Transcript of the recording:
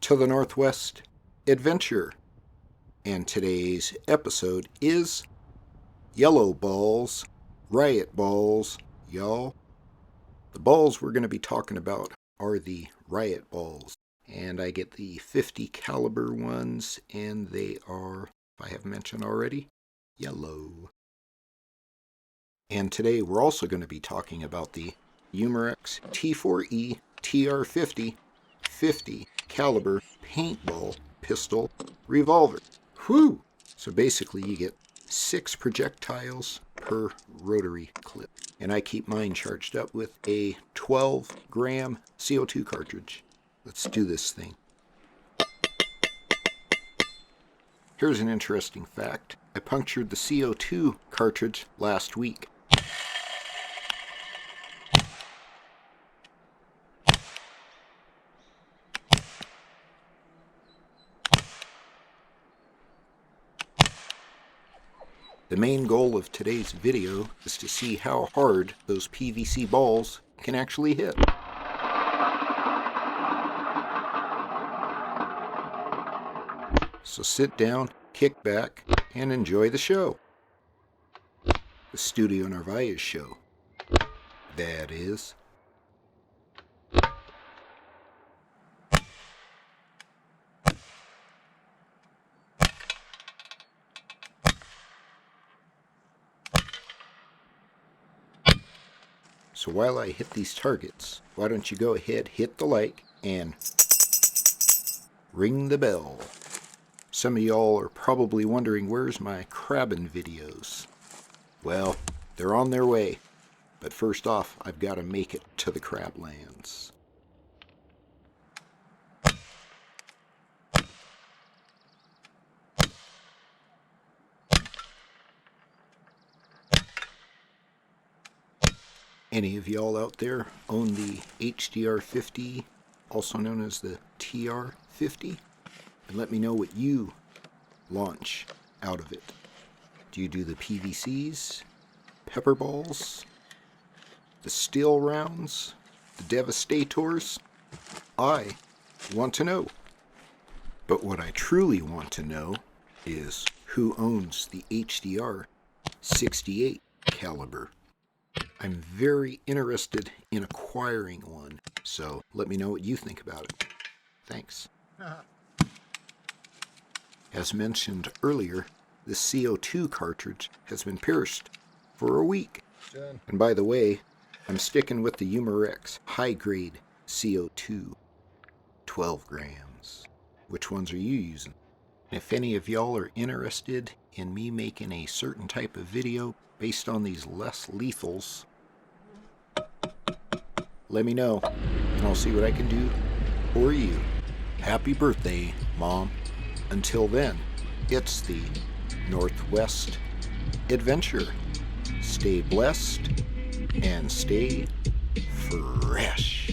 to the Northwest Adventure. And today's episode is Yellow Balls, Riot Balls, y'all. The balls we're going to be talking about are the Riot Balls. And I get the 50 caliber ones, and they are, if I haven't mentioned already, yellow. And today we're also going to be talking about the UMAREX T4E TR50 50 caliber paintball pistol revolver. Whew! So basically you get 6 projectiles per rotary clip. And I keep mine charged up with a 12-gram CO2 cartridge. Let's do this thing. Here's an interesting fact. I punctured the CO2 cartridge last week. The main goal of today's video is to see how hard those PVC balls can actually hit. So sit down, kick back, and enjoy the show. The Studio Narvaez show. That is. So while I hit these targets, why don't you go ahead, hit the like, and ring the bell. Some of y'all are probably wondering, where's my crabbing videos? Well, they're on their way. But first off, I've got to make it to the crablands. Any of y'all out there own the HDR50, also known as the TR50? And let me know what you launch out of it. Do you do the PVCs, pepper balls, the steel rounds, the Devastators? I want to know. But what I truly want to know is who owns the HDR 68 caliber. I'm very interested in acquiring one, so let me know what you think about it. Thanks. As mentioned earlier, the CO2 cartridge has been pierced for a week. And by the way, I'm sticking with the UMAREX high-grade CO2, 12 grams. Which ones are you using? If any of y'all are interested in me making a certain type of video based on these less lethals, let me know, and I'll see what I can do for you. Happy birthday, Mom. Until then, it's the Northwest Adventure. Stay blessed and stay fresh.